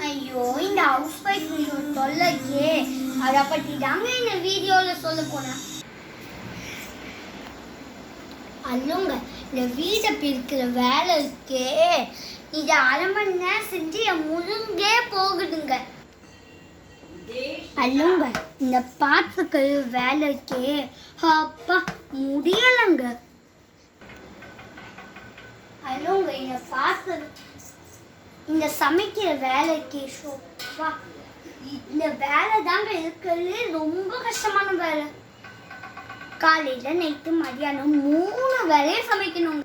ஐயோ இந்த house wife தொல்லையே அதை பற்றி தாங்க இந்த வீடியோவில் சொல்ல போனேன். அல்லுங்க இந்த வீட்டை பிரிக்கிற வேலை இருக்கே, இதை அரை மணி நேரம் செஞ்சு என் முழுங்கே போகுதுங்க. அல்லுங்க இந்த பாத்துக்கிற வேலை இருக்கே, அப்பா முடியலைங்க. அல்லுங்க இந்த பாத்து இந்த சமைக்கிற வேலைக்கு சோப்பா இந்த வேலை தாங்க இருக்கிறது ரொம்ப கஷ்டமான வேலை. காலையில் நைட்டு மதியானம் 3 வேலையும் சமைக்கணும்.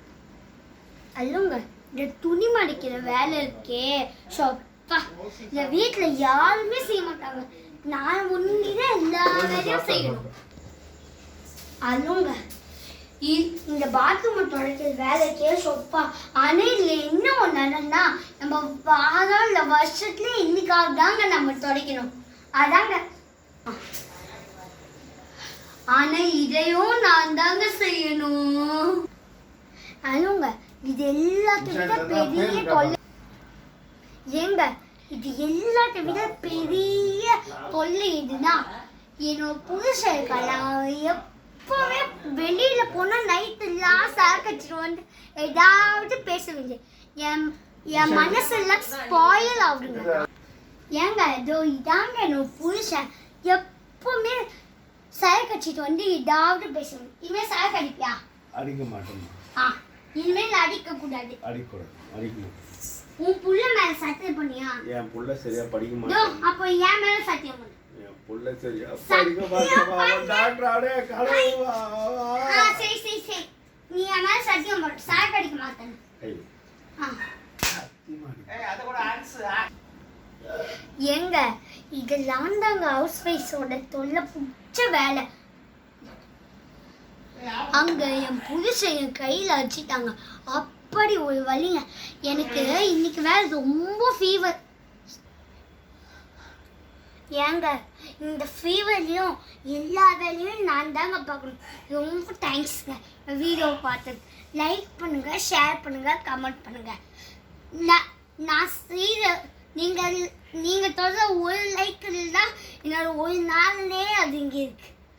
அல்லுங்க இந்த துணி மடிக்கிற வேலை இருக்கே சோப்பா இந்த வீட்டில் யாருமே செய்ய மாட்டாங்க. நான் ஒன்றிதான் எல்லா வேலையும் செய்யணும். அல்லுங்க இந்த பாத்ரூமை துடைக்கிற வேலைக்கே சொப்பா. ஆனால் இதில் என்ன ஒன்றுனா நம்ம வாரம் இல்லை வருஷத்துல இன்னைக்காக தாங்க நம்ம துடைக்கணும். அதாங்க. ஆனால் இதையும் நான் தாங்க செய்யணும். அதுங்க இது எல்லாத்தை விட பெரிய தொல்லை ஏங்க. இது எல்லாத்தை விட பெரிய தொல்லை இதுனா என்னோட புருஷன் இருக்கலாம். எப்போவே வெளியில போனா நைட்டுலாம் சரக்கடிச்சிட்டு வந்து ஏதாவது பேசுவீங்க. என் மனசெல்லாம் ஸ்பாயில் ஆகுதுங்க. ஏங்க இதோ இதாங்க என்னோட புருஷன் எப்பவுமே சரக்கடிச்சிட்டு வந்து ஏதாவது பேசுவீங்க. இனிமேல் சரக்கு அடிப்பியா? அடிக்க மாட்டேன். இனிமேல் அடிக்க கூடாது. அடிக்கணும். உன் புள்ள மேல சத்தியம் பண்ணியா? என் புள்ள சரியா படிக்க மாட்டேன். அப்போ என் மேல சத்தியம் பண்ணு. புள்ள சரியா படிக்க மாட்டேன். டாக்டர் ஆடே கடவுளா. சரி நீ என் மேல சத்தியம் பண்ணு. சரக்கு அடிக்க மாட்டேன். எங்க இதெல்லாம் தாங்க ஹவுஸ் ஒய்ஃபோட தொல்லை பிடிச்ச வேலை. அங்க என் புருஷன் என் கையில வச்சுட்டாங்க. அப்படி ஒரு வலிங்க எனக்கு. இன்னைக்கு வேற ரொம்ப ஃபீவர். ஏங்க இந்த ஃபீவர்லையும் எல்லா வேலையும் நான் தாங்க பார்க்கணும். ரொம்ப தேங்க்ஸ்ங்க வீடியோ பார்த்தது. லைக் பண்ணுங்க, ஷேர் பண்ணுங்க, கமெண்ட் பண்ணுங்க. நான் செய்கிற நீங்கள் தொடர ஒரு லைக் தான் என்னோட ஒரு நாள்லேயே அது இங்கே இருக்குது.